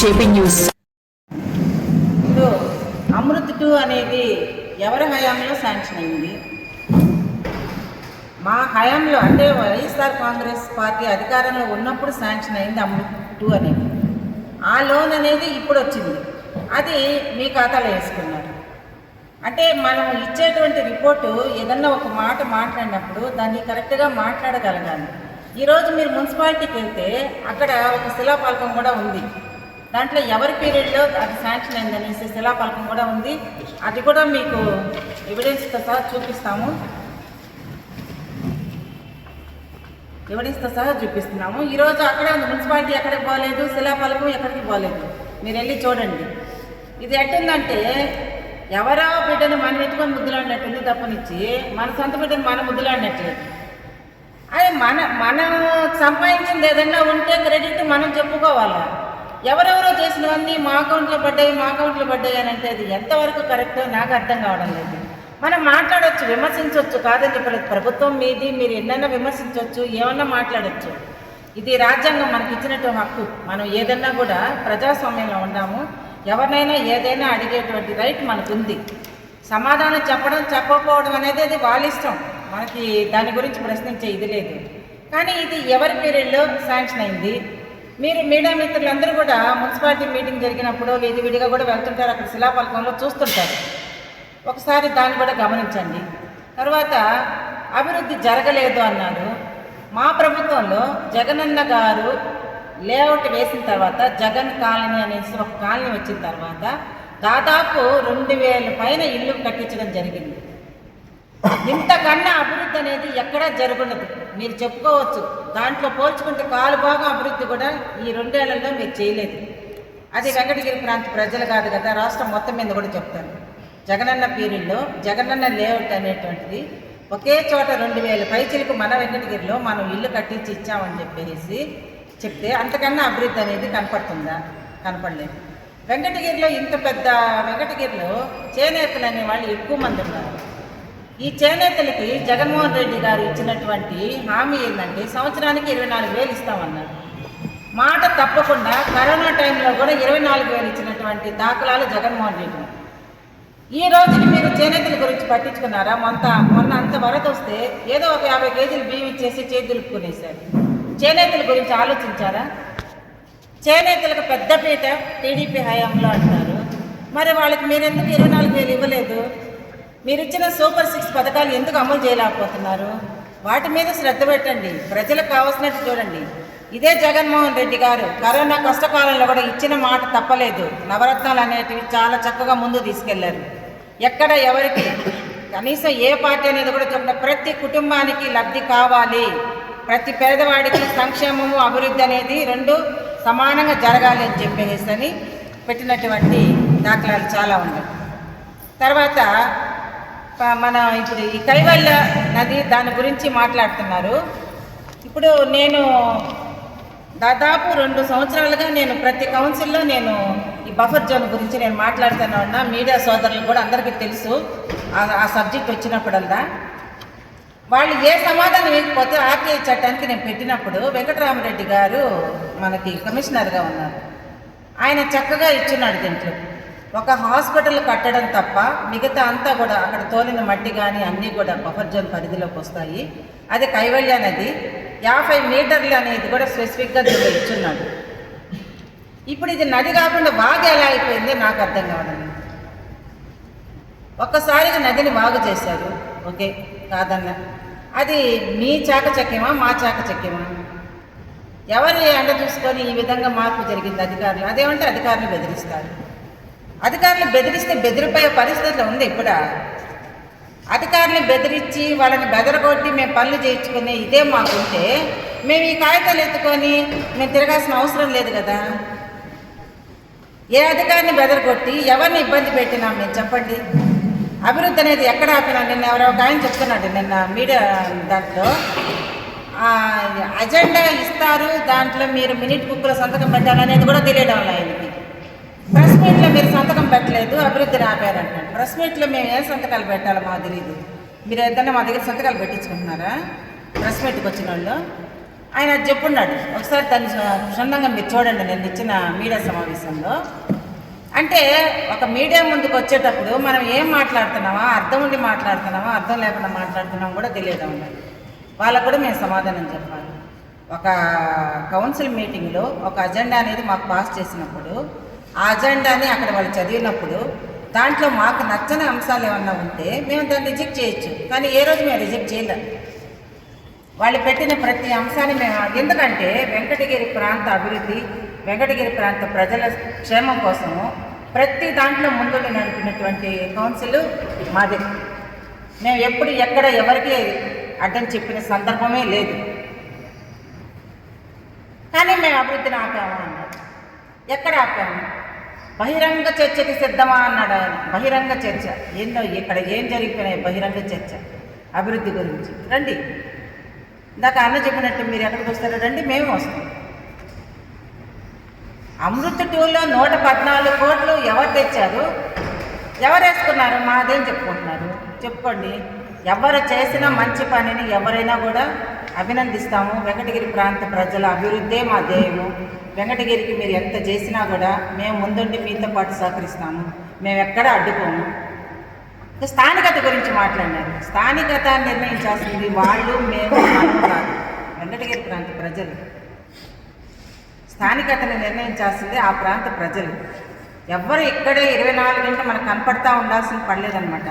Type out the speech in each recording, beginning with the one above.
JP news. Amrit 2 అనేది ఎవరి హయాంలో శాంక్షన్ అయింది? మా హయాంలో, అంటే వైఎస్ఆర్ కాంగ్రెస్ పార్టీ అధికారంలో ఉన్నప్పుడు శాంక్షన్ అయింది అమృత్ 2 అనేది. ఆ లోన్ అనేది ఇప్పుడు వచ్చింది, అది మీ ఖాతాలో వేసుకున్నారు. అంటే మనం ఇచ్చేటువంటి రిపోర్టు ఏదన్నా ఒక మాట మాట్లాడినప్పుడు దాన్ని కరెక్ట్గా మాట్లాడగలగాలి. ఈరోజు మీరు మున్సిపాలిటీకి వెళ్తే అక్కడ ఒక శిలాఫలకం కూడా ఉంది, దాంట్లో ఎవరి పీరియడ్లో అది శాంక్షన్ అయిందనేసి శిలాఫలకం కూడా ఉంది. అది కూడా మీకు ఎవిడెన్స్తో సహా చూపిస్తున్నాము. ఈరోజు అక్కడే ఉంది, మున్సిపాలిటీ ఎక్కడికి పోలేదు, శిలాఫలకం ఎక్కడికి పోలేదు. మీరు వెళ్ళి చూడండి. ఇది ఎట్టుందంటే ఎవరో బిడ్డను మనం ఎత్తుకొని ముద్దులాడినట్టుంది తప్పనిచ్చి మన సొంత బిడ్డను మనం ముద్దులాడినట్లేదు. అది మనం సంపాదించింది ఏదన్నా ఉంటే క్రెడిట్ మనం చెప్పుకోవాలి. ఎవరెవరో చేసినవన్నీ మా అకౌంట్లో పడ్డాయి అని అంటే అది ఎంతవరకు కరెక్టో నాకు అర్థం కావడం లేదు. మనం మాట్లాడవచ్చు, విమర్శించవచ్చు, కాదని చెప్పలేదు. ప్రభుత్వం మీది, మీరు ఎన్నైనా విమర్శించవచ్చు, ఏమన్నా మాట్లాడచ్చు. ఇది రాజ్యాంగం మనకి ఇచ్చినట్టు హక్కు. మనం ఏదన్నా కూడా ప్రజాస్వామ్యంలో ఉన్నాము. ఎవరినైనా ఏదైనా అడిగేటువంటి రైట్ మనకుంది. సమాధానం చెప్పడం చెప్పకపోవడం అనేది అది వాళ్ళ ఇష్టం, మనకి దాని గురించి ప్రశ్నించే ఇది లేదు. కానీ ఇది ఎవరి పీరియడ్లో శాంక్షన్ అయింది? మీరు మీడియా మిత్రులందరూ కూడా మున్సిపాలిటీ మీటింగ్ జరిగినప్పుడు విడిగా కూడా వెళ్తుంటారు, అక్కడ శిలాఫలకంలో చూస్తుంటారు. ఒకసారి దాన్ని కూడా గమనించండి. తర్వాత అభివృద్ధి జరగలేదు అన్నారు. మా ప్రభుత్వంలో జగనన్న గారు లేఅవుట్ వేసిన తర్వాత, జగన్ కాలనీ అనేసి ఒక కాలనీ వచ్చిన తర్వాత దాదాపు 2000 పైన ఇల్లు కట్టించడం జరిగింది. ఇంతకన్నా అభివృద్ధి అనేది ఎక్కడా జరుగుండదు. మీరు చెప్పుకోవచ్చు, దాంట్లో పోల్చుకుంటే కాలు భాగం అభివృద్ధి కూడా ఈ 2 ఏళ్లలో మీరు చేయలేదు. అది వెంకటగిరి ప్రాంత ప్రజలు కాదు కదా, రాష్ట్రం మొత్తం మీద కూడా చెప్తాను. జగనన్న పీరియడ్లో జగనన్న లేఅవుట్ అనేటువంటిది ఒకే చోట 2000 పైచిలకు మన వెంకటగిరిలో మనం ఇల్లు కట్టించి ఇచ్చామని చెప్తే అంతకన్నా అభివృద్ధి అనేది కనపడుతుందా? కనపడలేదు. వెంకటగిరిలో ఇంత పెద్ద వెంకటగిరిలో చేనేతలు అనే వాళ్ళు ఎక్కువ మంది ఉన్నారు. ఈ చేనేతలకి జగన్మోహన్ రెడ్డి గారు ఇచ్చినటువంటి హామీ ఏంటంటే సంవత్సరానికి 24,000 ఇస్తామన్నారు. మాట తప్పకుండా కరోనా టైంలో కూడా 24,000 ఇచ్చినటువంటి దాఖలాలు జగన్మోహన్ రెడ్డి. ఈ రోజుకి మీరు చేనేతల గురించి పట్టించుకున్నారా? మొన్న అంత వరద వస్తే ఏదో ఒక 50 కేజీలు బియ్యం ఇచ్చేసి చేతి దులుపుకునేశారు. చేనేతల గురించి ఆలోచించారా? చేనేతలకు పెద్దపీట టీడీపీ హయాంలో అంటారు, మరి వాళ్ళకి మీరెందుకు 24,000 ఇవ్వలేదు? మీరు ఇచ్చిన సూపర్ 6 పథకాలు ఎందుకు అమలు చేయలేకపోతున్నారు? వాటి మీద శ్రద్ధ పెట్టండి, ప్రజలకు కావాల్సినట్టు చూడండి. ఇదే జగన్మోహన్ రెడ్డి గారు కరోనా కష్టకాలంలో కూడా ఇచ్చిన మాట తప్పలేదు. నవరత్నాలు అనేటివి చాలా చక్కగా ముందు తీసుకెళ్లారు. ఎక్కడ ఎవరికి కనీసం ఏ పార్టీ అనేది కూడా చెప్పిన ప్రతి కుటుంబానికి లబ్ధి కావాలి, ప్రతి పేదవాడికి సంక్షేమము అభివృద్ధి అనేది 2 సమానంగా జరగాలి అని చెప్పేసి పెట్టినటువంటి దాఖలాలు చాలా ఉన్నాయి. తర్వాత మన ఇప్పుడు ఈ కైవల్య నది దాని గురించి మాట్లాడుతున్నారు. ఇప్పుడు నేను దాదాపు 2 సంవత్సరాలుగా నేను ప్రతి కౌన్సిల్లో నేను ఈ బఫర్ జోన్ గురించి నేను మాట్లాడుతూనే ఉన్నా. మీడియా సోదరులు కూడా అందరికీ తెలుసు, ఆ సబ్జెక్ట్ వచ్చినప్పుడల్లా వాళ్ళు ఏ సమాధానం ఇవ్వకపోతే ఆర్టీఐ చట్టానికి నేను పెట్టినప్పుడు వెంకటరామరెడ్డి గారు మనకి కమిషనర్గా ఉన్నారు. ఆయన చక్కగా ఇచ్చున్నాడు. దీంట్లో ఒక హాస్పిటల్ కట్టడం తప్ప మిగతా అంతా కూడా అక్కడ తోలిన మట్టి కానీ అన్నీ కూడా బఫర్ జోన్ పరిధిలోకి వస్తాయి. అది కైవల్య నది 50 మీటర్లు అనేది కూడా స్పెసిఫిక్గా దీంట్లో ఇచ్చున్నాడు. ఇప్పుడు ఇది నది కాకుండా వాగు ఎలా అయిపోయిందో నాకు అర్థం కావడం. ఒక్కసారిగా నదిని వాగు చేశారు, ఓకే కాదన్న. అది మీ చాకచక్యమా మా చాకచక్యమా? ఎవరి అండ చూసుకొని ఈ విధంగా మార్పు జరిగింది అధికారులు? అదేమంటే అధికారులు బెదిరిస్తారు. అధికారులు బెదిరిస్తే బెదిరిపోయే పరిస్థితులు ఉంది. ఇప్పుడు అధికారులు బెదిరించి వాళ్ళని బెదరగొట్టి మేము పనులు చేయించుకుని ఇదే మాకుంటే మేము ఈ కాగితాలు ఎత్తుకొని మేము తిరగాల్సిన అవసరం లేదు కదా. ఏ అధికారిని బెదరగొట్టి ఎవరిని ఇబ్బంది పెట్టినాం మేము చెప్పండి? అభివృద్ధి అనేది ఎక్కడ ఆపినా? నిన్న ఎవరో ఒక ఆయన చెప్తున్నాడు, నిన్న మీడియా దాంట్లో అజెండా ఇస్తారు, దాంట్లో మీరు మినిట్ బుక్లో సంతకం పెట్టాలనేది కూడా తెలియడం వల్ల ఆయనకి. ప్రెస్ మీట్లో మీరు సంతకం పెట్టలేదు, అభివృద్ధిని ఆపారంటాడు. ప్రెస్ మీట్లో మేము ఏం సంతకాలు పెట్టాలో మాకు తెలియదు. మీరు ఏదన్నా మా దగ్గర సంతకాలు పెట్టించుకుంటున్నారా? ప్రెస్ మీట్కి వచ్చిన వాళ్ళు ఆయన అది చెప్పున్నాడు. ఒకసారి దాన్ని క్షుణ్ణంగా మీరు చూడండి నేను ఇచ్చిన మీడియా సమావేశంలో. అంటే ఒక మీడియా ముందుకు వచ్చేటప్పుడు మనం ఏం మాట్లాడుతున్నామా, అర్థం ఉండి మాట్లాడుతున్నామా, అర్థం లేకుండా మాట్లాడుతున్నాం కూడా తెలియదు ఉండాలి. వాళ్ళకు కూడా మేము సమాధానం చెప్పాలి. ఒక కౌన్సిల్ మీటింగ్లో ఒక అజెండా అనేది మాకు పాస్ చేసినప్పుడు ఆ అజెండాని అక్కడ వాళ్ళు చదివినప్పుడు దాంట్లో మాకు నచ్చని అంశాలు ఏమన్నా ఉంటే మేము దాన్ని రిజెక్ట్ చేయొచ్చు. కానీ ఏ రోజు మేము రిజెక్ట్ చేయలేం. వాళ్ళు పెట్టిన ప్రతి అంశాన్ని మేము, ఎందుకంటే వెంకటగిరి ప్రాంత అభివృద్ధి, వెంకటగిరి ప్రాంత ప్రజల క్షేమం కోసము ప్రతి దాంట్లో ముందుండి నడిపినటువంటి కౌన్సిల్ మాది. మేము ఎప్పుడు ఎక్కడ ఎవరికి అడ్డం చెప్పిన సందర్భమే లేదు. కానీ మేము అభివృద్ధిని ఆపాము అన్నాడు. ఎక్కడ ఆపాము? బహిరంగ చర్చకి సిద్ధమా అన్నాడు ఆయన. బహిరంగ చర్చ ఏందో, ఇక్కడ ఏం జరిగిపోయినాయి బహిరంగ చర్చ అభివృద్ధి గురించి. రండి, ఇందాక అన్న చెప్పినట్టు మీరు ఎక్కడికి వస్తారో రండి, మేము వస్తాం. అమృత్ 2లో 114 కోట్లు ఎవరు తెచ్చారు, ఎవరు వేసుకున్నారు? మాదేం చెప్పుకుంటున్నారు? చెప్పుకోండి. ఎవరు చేసిన మంచి పనిని ఎవరైనా కూడా అభినందిస్తాము. వెంకటగిరి ప్రాంత ప్రజల అభివృద్ధే మా ధ్యేయము. వెంకటగిరికి మీరు ఎంత చేసినా కూడా మేము ముందుండి మీతో పాటు సహకరిస్తాము. మేము ఎక్కడ అడ్డుకోము. స్థానికత గురించి మాట్లాడినారు. స్థానికత నిర్ణయించాల్సింది వాళ్ళు, మేము, మనం కాదు. వెంకటగిరి ప్రాంత ప్రజలు స్థానికతను నిర్ణయించాల్సింది ఆ ప్రాంత ప్రజలు. ఎవ్వరు ఇక్కడే 24 గంటలు మనకు కనపడతా ఉండాల్సిన పడలేదన్నమాట.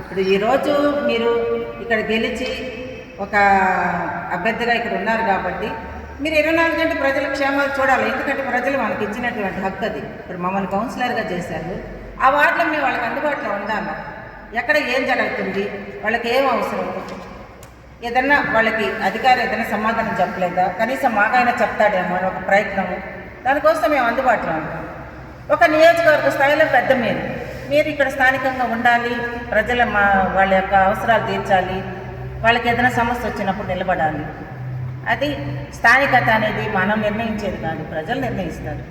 ఇప్పుడు ఈరోజు మీరు ఇక్కడ గెలిచి ఒక అభ్యర్థిగా ఇక్కడ ఉన్నారు కాబట్టి మీరు 24 గంటలు ప్రజల క్షేమాలు చూడాలి. ఎందుకంటే ప్రజలు మనకి ఇచ్చినటువంటి హక్కు అది. ఇప్పుడు మమ్మల్ని కౌన్సిలర్గా చేశారు. ఆ వార్డులో మేము వాళ్ళకి అందుబాటులో ఉండాలి. ఎక్కడ ఏం జరుగుతుంది, వాళ్ళకి ఏం అవసరం, ఏదన్నా వాళ్ళకి అధికారి ఏదైనా సమాధానం చెప్పలేదా, కనీసం మాకైనా చెప్తాడేమో అని ఒక ప్రయత్నము. దానికోసం మేము అందుబాటులో ఉంటాం. ఒక నియోజకవర్గ స్థాయిలో పెద్ద మీరు ఇక్కడ స్థానికంగా ఉండాలి, ప్రజల వాళ్ళ యొక్క అవసరాలు తీర్చాలి, వాళ్ళకి ఏదైనా సమస్య వచ్చినప్పుడు నిలబడాలి. అది స్థానికత అనేది మనం నిర్ణయించేది కాదు, ప్రజలు నిర్ణయిస్తారు.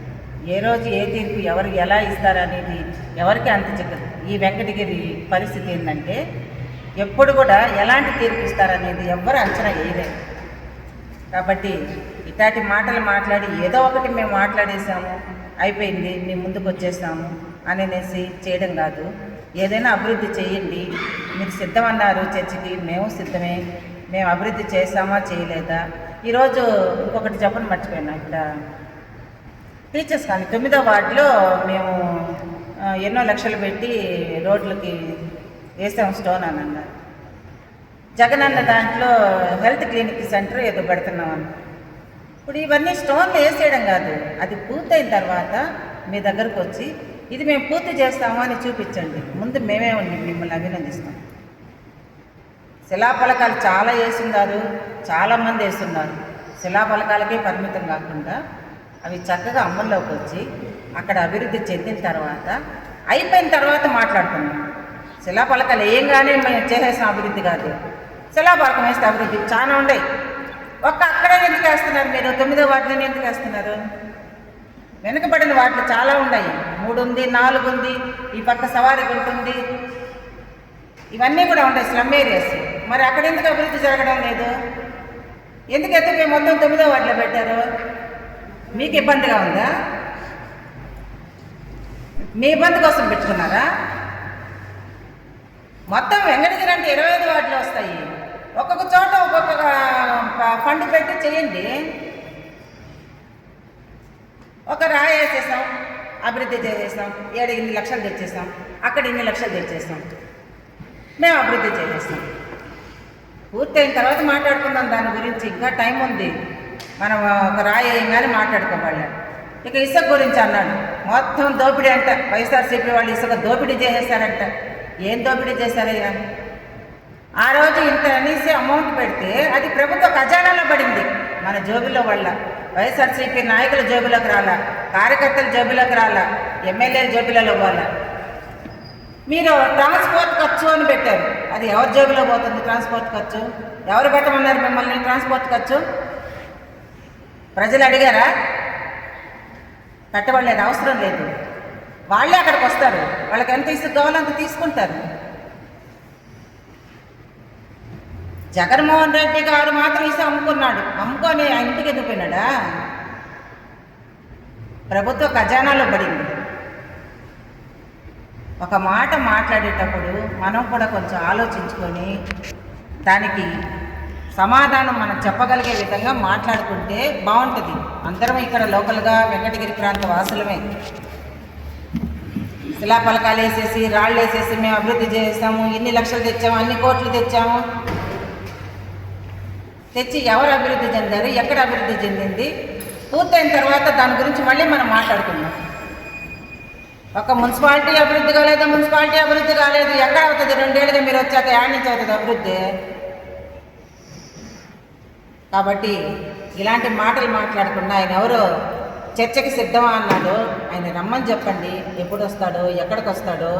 ఏ రోజు ఏ తీర్పు ఎవరు ఎలా ఇస్తారనేది ఎవరికి అంత చిక్కదు. ఈ వెంకటగిరి పరిస్థితి ఏంటంటే ఎప్పుడు కూడా ఎలాంటి తీర్పు ఇస్తారనేది ఎవ్వరు అంచనా వేయలేదు. కాబట్టి ఇట్లాంటి మాటలు మాట్లాడి ఏదో ఒకటి మేము మాట్లాడేసాము, అయిపోయింది, మేము ముందుకు వచ్చేసాము అనేసి చేయడం కాదు. ఏదైనా అభివృద్ధి చేయండి. మీరు సిద్ధమన్నారు చర్చకి, మేము సిద్ధమే. మేము అభివృద్ధి చేసామా చేయలేదా? ఈరోజు ఇంకొకటి చెప్పని మర్చిపోయినా, ఇక్కడ టీచర్స్ కానీ 9వ వార్డులో మేము ఎన్నో లక్షలు పెట్టి రోడ్లకి వేసాము స్టోన్ అని అన్నారు. జగన్ అన్న దాంట్లో హెల్త్ క్లినిక్ సెంటర్ ఏదో పెడుతున్నామని. ఇప్పుడు ఇవన్నీ స్టోన్లు వేసేయడం కాదు, అది పూర్తయిన తర్వాత మీ దగ్గరకు వచ్చి ఇది మేము పూర్తి చేస్తాము అని చూపించండి. ముందు మేమే ఉండి మిమ్మల్ని అభినందిస్తాం. శిలాఫలకాలు చాలా వేస్తున్నారు, చాలామంది వేస్తున్నారు. శిలాఫలకాలకే పరిమితం కాకుండా అవి చక్కగా అమల్లోకి వచ్చి అక్కడ అభివృద్ధి చెందిన తర్వాత అయిపోయిన తర్వాత మాట్లాడుతున్నాం. శిలాఫలకాలు ఏంగానే మేము చేసేసిన అభివృద్ధి కాదు. శిలాఫలకం వేస్తే అభివృద్ధి చాలా ఉండేవి. అక్కడే ఎందుకు వేస్తున్నారు మీరు? 9వ వార్డులోనే ఎందుకు వేస్తున్నారు? వెనుకబడిన వాటిలో చాలా ఉన్నాయి. 3 ఉంది, 4 ఉంది, ఈ పక్క సవారీ ఉంటుంది, ఇవన్నీ కూడా ఉంటాయి స్లమ్ ఏరియాస్. మరి అక్కడ ఎందుకు అభివృద్ధి జరగడం లేదు? ఎందుకు ఎత్తుకు మొత్తం 9వ వార్డులో పెట్టారు? మీకు ఇబ్బందిగా ఉందా? మీ ఇబ్బంది కోసం పెట్టుకున్నారా? మొత్తం వెంకటగిరి అంటే 25 వార్డులు వస్తాయి. ఒక్కొక్క చోట ఒక్కొక్క ఫండ్ పెట్టి చేయండి. ఒక రాయి వేసేసాం, అభివృద్ధి చేసేసాం, ఇన్ని లక్షలు తెచ్చేసాం, అక్కడ ఇన్ని లక్షలు తెచ్చేసాం, మేము అభివృద్ధి చేసేస్తాం. పూర్తయిన తర్వాత మాట్లాడుకుందాం దాని గురించి. ఇంకా టైం ఉంది. మనం ఒక రాయి వేయంగానే మాట్లాడుకోవాలి. ఇక ఇసుక గురించి అన్నాడు. మొత్తం దోపిడీ అంట. వైఎస్ఆర్సీపీ వాళ్ళు ఇసుక దోపిడీ చేసేసారంట. ఏం దోపిడీ చేశారయ్యా? ఆ రోజు ఇంత అనేసి అమౌంట్ పెడితే అది ప్రభుత్వ ఖజానాలో పడింది, మన జోబుల్లో వల్ల. వైఎస్ఆర్సీపీ నాయకుల జోబులోకి రాలా, కార్యకర్తల జోబులోకి రాలా, ఎమ్మెల్యేల జోబులలో పోలా. మీరు ట్రాన్స్పోర్ట్ ఖర్చు అని పెట్టారు. అది ఎవరి జోబులో పోతుంది ట్రాన్స్పోర్ట్ ఖర్చు? ఎవరు పెట్టమన్నారు మిమ్మల్ని ట్రాన్స్పోర్ట్ ఖర్చు? ప్రజలు అడిగారా? పెట్టబడలేదు, అవసరం లేదు. వాళ్ళే అక్కడికి వస్తారు, వాళ్ళకి ఎంత ఇసుక కావాలో అంత తీసుకుంటారు. జగన్మోహన్ రెడ్డి గారు మాత్రం ఇసి అమ్ముకున్నాడు. అమ్ముకొని ఆ ఇంటికి ఎందుకు పోయినాడా? ప్రభుత్వ ఖజానాలో పడింది. ఒక మాట మాట్లాడేటప్పుడు మనం కూడా కొంచెం ఆలోచించుకొని దానికి సమాధానం మనం చెప్పగలిగే విధంగా మాట్లాడుకుంటే బాగుంటుంది. అందరం ఇక్కడ లోకల్గా వెంకటగిరి ప్రాంత వాసులమే. శిలాఫలకాలు వేసేసి రాళ్ళు వేసేసి మేము అభివృద్ధి చేస్తాము, ఇన్ని లక్షలు తెచ్చాము, అన్ని కోట్లు తెచ్చాము, తెచ్చి ఎవరు అభివృద్ధి చెందారు, ఎక్కడ అభివృద్ధి చెందింది, పూర్తయిన తర్వాత దాని గురించి మళ్ళీ మనం మాట్లాడుకుందాం. ఒక మున్సిపాలిటీ అభివృద్ధి కాలేదు, మున్సిపాలిటీ అభివృద్ధి కాలేదు, ఎక్కడ అవుతుంది? 2 ఏళ్ళుగా మీరు వచ్చాక యాడ్ నుంచి అవుతుంది అభివృద్ధి? కాబట్టి ఇలాంటి మాటలు మాట్లాడకుండా ఆయన ఎవరో చర్చకి సిద్ధమా అన్నాడు. ఆయన రమ్మని చెప్పండి, ఎప్పుడు వస్తాడో, ఎక్కడికి వస్తాడో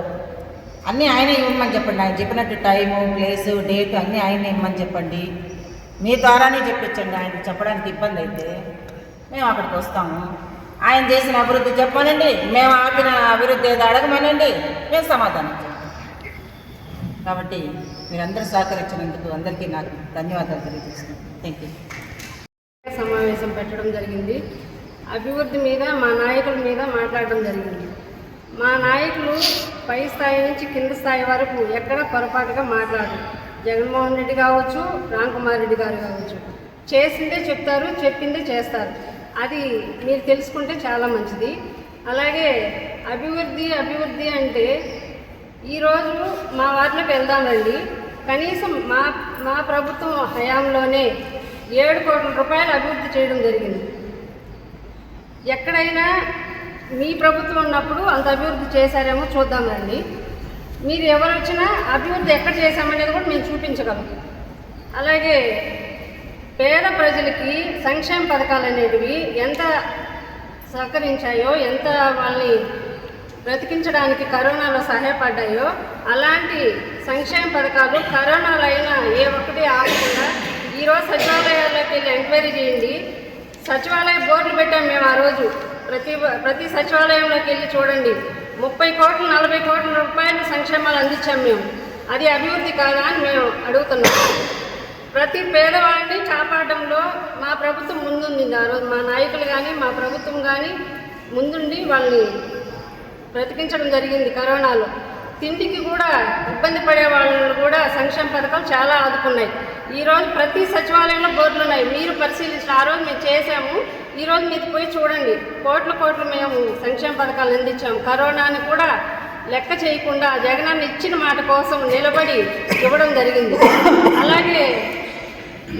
అన్నీ ఆయనే ఇవ్వమని చెప్పండి. ఆయన చెప్పినట్టు టైము, ప్లేసు, డేటు అన్నీ ఆయనే ఇవ్వమని చెప్పండి. మీ ద్వారానే చెప్పించండి. ఆయన చెప్పడానికి ఇబ్బంది అయితే మేము అక్కడికి వస్తాము. ఆయన చేసిన అభివృద్ధి చెప్పమనండి, మేము ఆపిన అభివృద్ధి ఏదో అడగమనండి, మేము సమాధానం చెప్తాం. కాబట్టి మీరందరూ సహకరించినందుకు అందరికీ నాకు ధన్యవాదాలు తెలియజేస్తున్నాను. Thank you. సమావేశం పెట్టడం జరిగింది. అభివృద్ధి మీద మా నాయకుల మీద మాట్లాడడం జరిగింది. మా నాయకులు పై స్థాయి నుంచి కింద స్థాయి వరకు ఎక్కడ పొరపాటుగా మాట్లాడరు. జగన్మోహన్ రెడ్డి కావచ్చు, రామ్ కుమార్ రెడ్డి గారు కావచ్చు, చేసిందే చెప్తారు, చెప్పిందే చేస్తారు. అది మీరు తెలుసుకుంటే చాలా మంచిది. అలాగే అభివృద్ధి అంటే ఈరోజు మా వార్డులోకి వెళ్దామండి. కనీసం మా ప్రభుత్వం హయాంలోనే 7 కోట్ల రూపాయలు అభివృద్ధి చేయడం జరిగింది. ఎక్కడైనా మీ ప్రభుత్వం ఉన్నప్పుడు అంత అభివృద్ధి చేశారేమో చూద్దామండి. మీరు ఎవరు వచ్చినా అభివృద్ధి ఎక్కడ చేశామనేది కూడా మేము చూపించగలం. అలాగే పేద ప్రజలకి సంక్షేమ పథకాలు అనేటివి ఎంత సహకరించాయో, ఎంత వాళ్ళని బ్రతికించడానికి కరోనాలో సహాయపడ్డాయో, అలాంటి సంక్షేమ పథకాలు కరోనాలో అయినా ఏ ఒక్కటి ఆగకుండా ఈరోజు సచివాలయాల్లోకి వెళ్ళి ఎంక్వైరీ చేయండి. సచివాలయ బోర్డులు పెట్టాం మేము ఆ రోజు. ప్రతి సచివాలయంలోకి వెళ్ళి చూడండి. 30 కోట్లు 40 కోట్ల రూపాయలు సంక్షేమాలు అందించాం మేము. అది అభివృద్ధి కాదా అని మేము అడుగుతున్నాం. ప్రతి పేదవాడిని కాపాడడంలో మా ప్రభుత్వం ముందుంది. ఆ రోజు మా నాయకులు కానీ మా ప్రభుత్వం కానీ ముందుండి వాళ్ళని బ్రతికించడం జరిగింది. కరోనాలో తిండికి కూడా ఇబ్బంది పడే వాళ్ళని కూడా సంక్షేమ పథకాలు చాలా ఆదుకున్నాయి. ఈరోజు ప్రతి సచివాలయంలో బోర్డులు ఉన్నాయి. మీరు పరిశీలించిన ఆ రోజు మేము చేసాము. ఈరోజు మీరు పోయి చూడండి. కోట్లు మేము సంక్షేమ పథకాలు అందించాము. కరోనాని కూడా లెక్క చేయకుండా జగనన్న ఇచ్చిన మాట కోసం నిలబడి ఇవ్వడం జరిగింది. అలాగే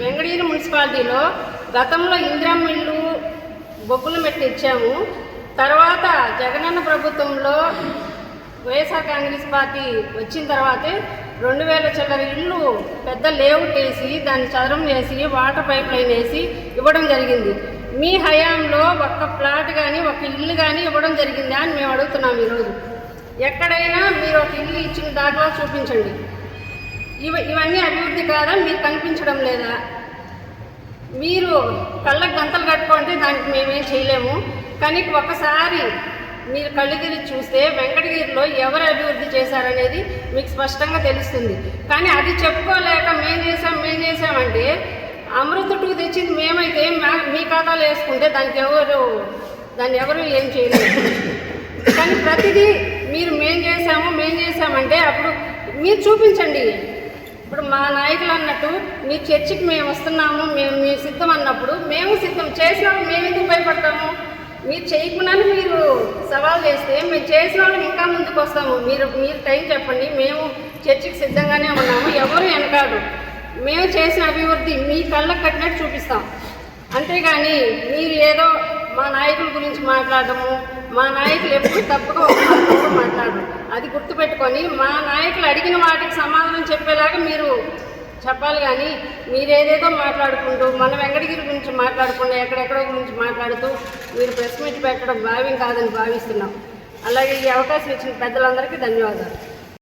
వెంకటగిరి మున్సిపాలిటీలో గతంలో ఇందిరమ్మ ఇల్లు బొగ్గులు మెట్టి ఇచ్చాము. తర్వాత జగనన్న ప్రభుత్వంలో వైఎస్ఆర్ కాంగ్రెస్ పార్టీ వచ్చిన తర్వాతే 2000 చిల్లర ఇల్లు పెద్ద లేఅవుట్ వేసి దాన్ని చదరం చేసి వాటర్ పైప్ లైన్ వేసి ఇవ్వడం జరిగింది. మీ హయాంలో ఒక్క ప్లాట్ కానీ ఒక ఇల్లు కానీ ఇవ్వడం జరిగిందా అని మేము అడుగుతున్నాం. ఈరోజు ఎక్కడైనా మీరు ఒక ఇల్లు ఇచ్చిన దాంట్లో చూపించండి. ఇవన్నీ అభివృద్ధి కాదా? మీరు కనిపించడం లేదా? మీరు కళ్ళకు గంతలు కట్టుకుంటే దానికి మేమేం చేయలేము. కానీ ఒకసారి మీరు కళ్ళు తిరిగి చూస్తే వెంకటగిరిలో ఎవరు అభివృద్ధి చేశారనేది మీకు స్పష్టంగా తెలుస్తుంది. కానీ అది చెప్పుకోలేక మేం చేసామంటే అమృత 2 తెచ్చింది మేమైతే మీ ఖాతాలో వేసుకుంటే దాన్ని ఎవరు ఏం చేయలేదు. కానీ ప్రతిదీ మీరు మేం చేసామంటే అప్పుడు మీరు చూపించండి. ఇప్పుడు మా నాయకులు అన్నట్టు మీ చర్చికి మేము వస్తున్నాము, మేము సిద్ధం అన్నప్పుడు మేము సిద్ధం చేసినప్పుడు మేము ఎందుకు భయపడతాము? మీరు చేయకుండానే మీరు సవాల్ చేస్తే మేము చేసిన వాళ్ళకి ఇంకా ముందుకు వస్తాము. మీరు టైం చెప్పండి. మేము చర్చికి సిద్ధంగానే ఉన్నాము. ఎవరు వెనకాడు. మేము చేసిన అభివృద్ధి మీ కళ్ళకు కట్టినట్టు చూపిస్తాం. అంతేగాని మీరు ఏదో మా నాయకుల గురించి మాట్లాడము, మా నాయకులు ఎప్పుడు తప్పుగా మాట్లాడరు. అది గుర్తుపెట్టుకొని మా నాయకులు అడిగిన వాటికి సమాధానం చెప్పేలాగా మీరు చెప్పాలి. కానీ మీరేదేదో మాట్లాడుకుంటూ మన వెంకటగిరి గురించి మాట్లాడకుండా ఎక్కడెక్కడో గురించి మాట్లాడుతూ మీరు ప్రెస్ మీట్ పెట్టడం భావ్యం కాదని భావిస్తున్నాం. అలాగే ఈ అవకాశం ఇచ్చిన పెద్దలందరికీ ధన్యవాదాలు.